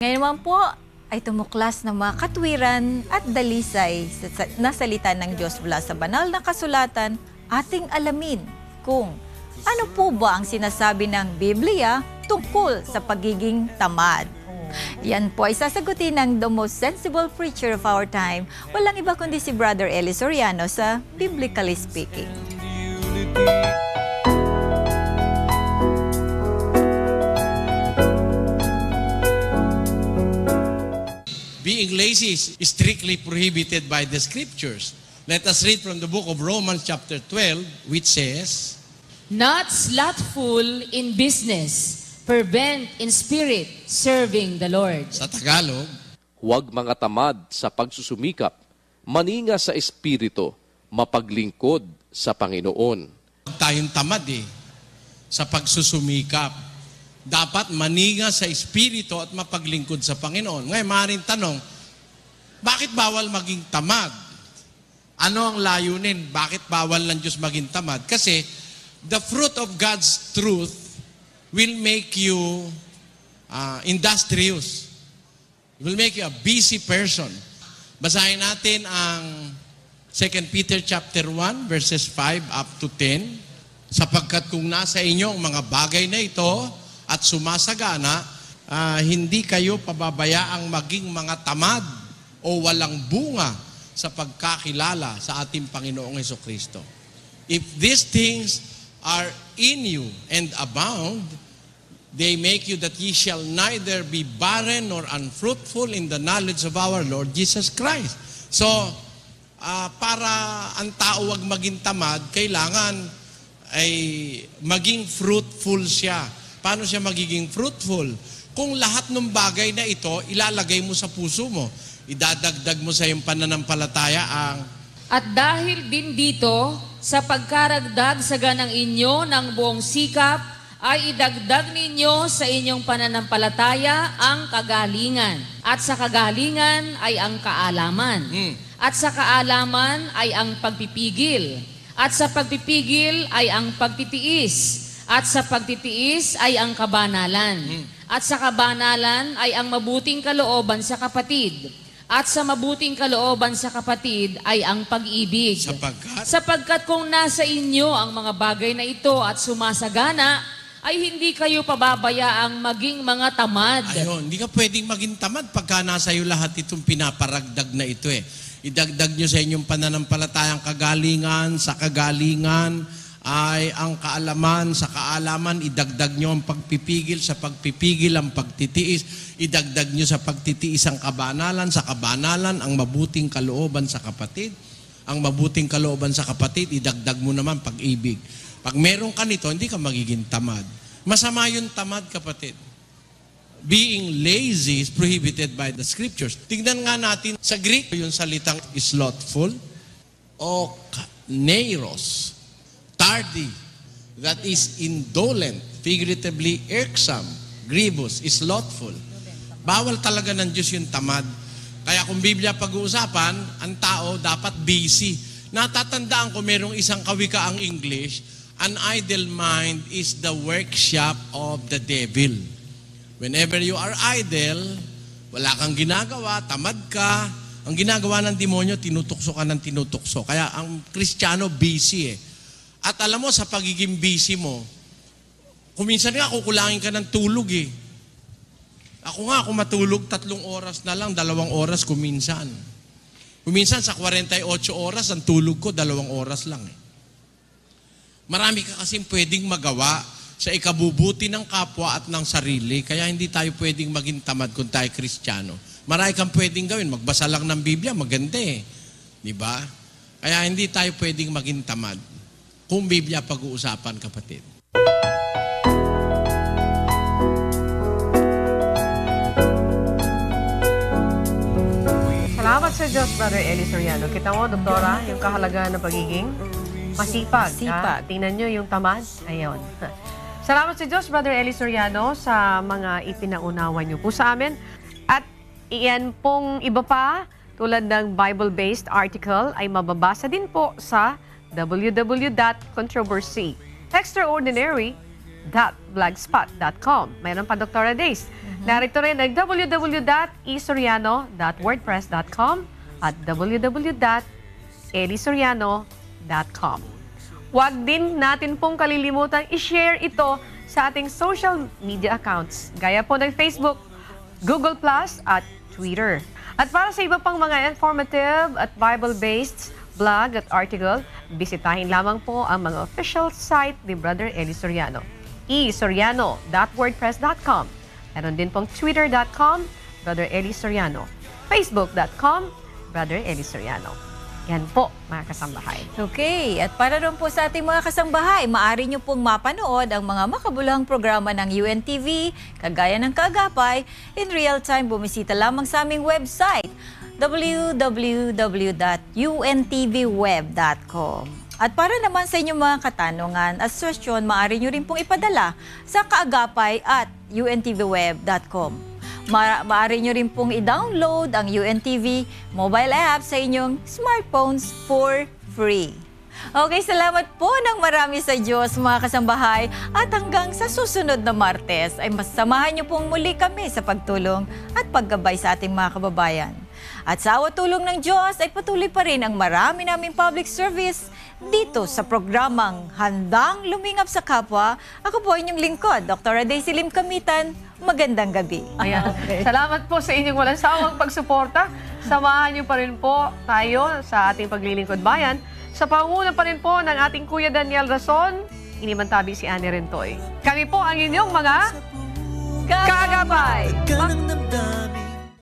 Ngayon naman po ay tumuklas ng mga katwiran at dalisay na salita ng Diyos mula sa banal na kasulatan, ating alamin kung ano po ba ang sinasabi ng Biblia tungkol sa pagiging tamad. Yan po ay sasagutin ng the most sensible preacher of our time, walang iba kundi si Brother Eli Soriano sa Biblically Speaking. Being lazy is strictly prohibited by the scriptures. Let us read from the book of Romans chapter 12, which says, "Not slothful in business, fervent in spirit, serving the Lord." sa Tagalog, Huwag mga tamad sa pagsusumikap, maninga sa espiritu, mapaglingkod sa Panginoon. huwag tayong tamad sa pagsusumikap. Dapat maninga sa espiritu at mapaglingkod sa Panginoon. Ngayon, maaaring tanong, bakit bawal maging tamad? Ano ang layunin? Bakit bawal ng Diyos maging tamad? Kasi the fruit of God's truth will make you industrious. It will make you a busy person. Basahin natin ang 2 Peter chapter 1 verses 5 up to 10. Sapagkat kung nasa inyo ang mga bagay na ito at sumasagana, hindi kayo pababayaang maging mga tamad o walang bunga sa pagkakilala sa ating Panginoong Hesukristo. If these things are in you and abound, they make you that ye shall neither be barren nor unfruitful in the knowledge of our Lord Jesus Christ. So, para ang tao wag maging tamad, kailangan ay maging fruitful siya. Paano siya magiging fruitful? Kung lahat ng bagay na ito, ilalagay mo sa puso mo. Idadagdag mo sa iyong pananampalataya ang... At dahil din dito, sa pagkaragdag sa ganang inyo ng buong sikap, ay idagdag ninyo sa inyong pananampalataya ang kagalingan. At sa kagalingan ay ang kaalaman. At sa kaalaman ay ang pagpipigil. At sa pagpipigil ay ang pagtitiis. At sa pagtitiis ay ang kabanalan. At sa kabanalan ay ang mabuting kalooban sa kapatid. At sa mabuting kalooban sa kapatid ay ang pag-ibig. Sapagkat kung nasa inyo ang mga bagay na ito at sumasagana, ay hindi kayo pababayaang maging mga tamad. Ayun, hindi ka pwedeng maging tamad pagka nasa iyo lahat itong pinaparagdag na ito Idagdag nyo sa inyong pananampalatayang kagalingan, sa kagalingan ay ang kaalaman, sa kaalaman, idagdag nyo ang pagpipigil, sa pagpipigil ang pagtitiis, idagdag nyo sa pagtitiis ang kabanalan, sa kabanalan ang mabuting kalooban sa kapatid, ang mabuting kalooban sa kapatid, idagdag mo naman pag-ibig. Pag meron ka nito, hindi ka magiging tamad. Masama yung tamad, kapatid. Being lazy is prohibited by the scriptures. Tingnan nga natin sa Greek, yung salitang slothful o neiros. Tardy, that is indolent, figuratively irksome, grievous, slothful. Bawal talaga ng Diyos yung tamad. Kaya kung Biblia pag-uusapan, ang tao dapat busy. Natatandaan ko merong isang kawikaang English, an idle mind is the workshop of the devil. Whenever you are idle, wala kang ginagawa, tamad ka, ang ginagawa ng demonyo, tinutukso ka ng tinutukso. Kaya ang Kristiyano busy At alam mo, sa pagiging busy mo, kuminsan nga kukulangin ka ng tulog Ako nga, kung matulog 3 oras na lang, 2 oras kuminsan. Kuminsan sa 48 oras, ang tulog ko 2 oras lang Marami ka kasing pwedeng magawa sa ikabubuti ng kapwa at ng sarili, kaya hindi tayo pwedeng maging tamad kung tayo Kristiyano. Marami kang pwedeng gawin, magbasa lang ng Biblia, maganda Di ba? Kaya hindi tayo pwedeng maging tamad. Kung Biblia pag-uusapan, kapatid. Salamat sa Diyos, Brother Eli Soriano. Kita mo, Doktora, yung kahalagaan ng pagiging masipag. Tingnan nyo yung tamad. Ayun. Salamat sa Diyos, Brother Eli Soriano, sa mga ipinaunawa nyo po sa amin. At iyan pong iba pa, tulad ng Bible-based article, ay mababasa din po sa www.controversy. Extraordinary www.isoriano.blogspot.com. Mayroon pa Dr. Days. Narito rin ang www.isoriano.wordpress.com at www.elisoriano.com. Huwag din natin pong kalilimutan i-share ito sa ating social media accounts, gaya po ng Facebook, Google Plus at Twitter. At para sa iba pang mga informative at Bible-based blog at article, bisitahin lamang po ang mga official site ni Brother Eli Soriano. isoriano.wordpress.com. Meron din pong twitter.com, Brother Eli Soriano. Facebook.com, Brother Eli Soriano. Yan po, mga kasambahay. Okay, at para rin po sa ating mga kasambahay, maaari nyo pong mapanood ang mga makabuluhang programa ng UNTV, kagaya ng Kaagapay. In real time, bumisita lamang sa aming website, www.untvweb.com. At para naman sa inyong mga katanungan at suggestion, maaari nyo rin pong ipadala sa kaagapay@untvweb.com. Maaari nyo rin pong i-download ang UNTV mobile app sa inyong smartphones for free. Okay, salamat po ng marami sa Diyos, mga kasambahay. At hanggang sa susunod na Martes, ay masamahan nyo pong muli kami sa pagtulong at paggabay sa ating mga kababayan. At sa awa tulong ng Diyos, ay patuloy pa rin ang marami naming public service dito sa programang Handang Lumingap sa Kapwa. Ako po inyong lingkod, Dr. Daisy Lim Kamitan. Magandang gabi. Ayan. Salamat po sa inyong walang sawang pagsuporta. Samahan niyo pa rin po tayo sa ating paglilingkod bayan. Sa panguna pa rin po ng ating Kuya Daniel Rason, inimantabi si Annie Rentoy. Kami po ang inyong mga Kaagapay. Ka ng damdamin.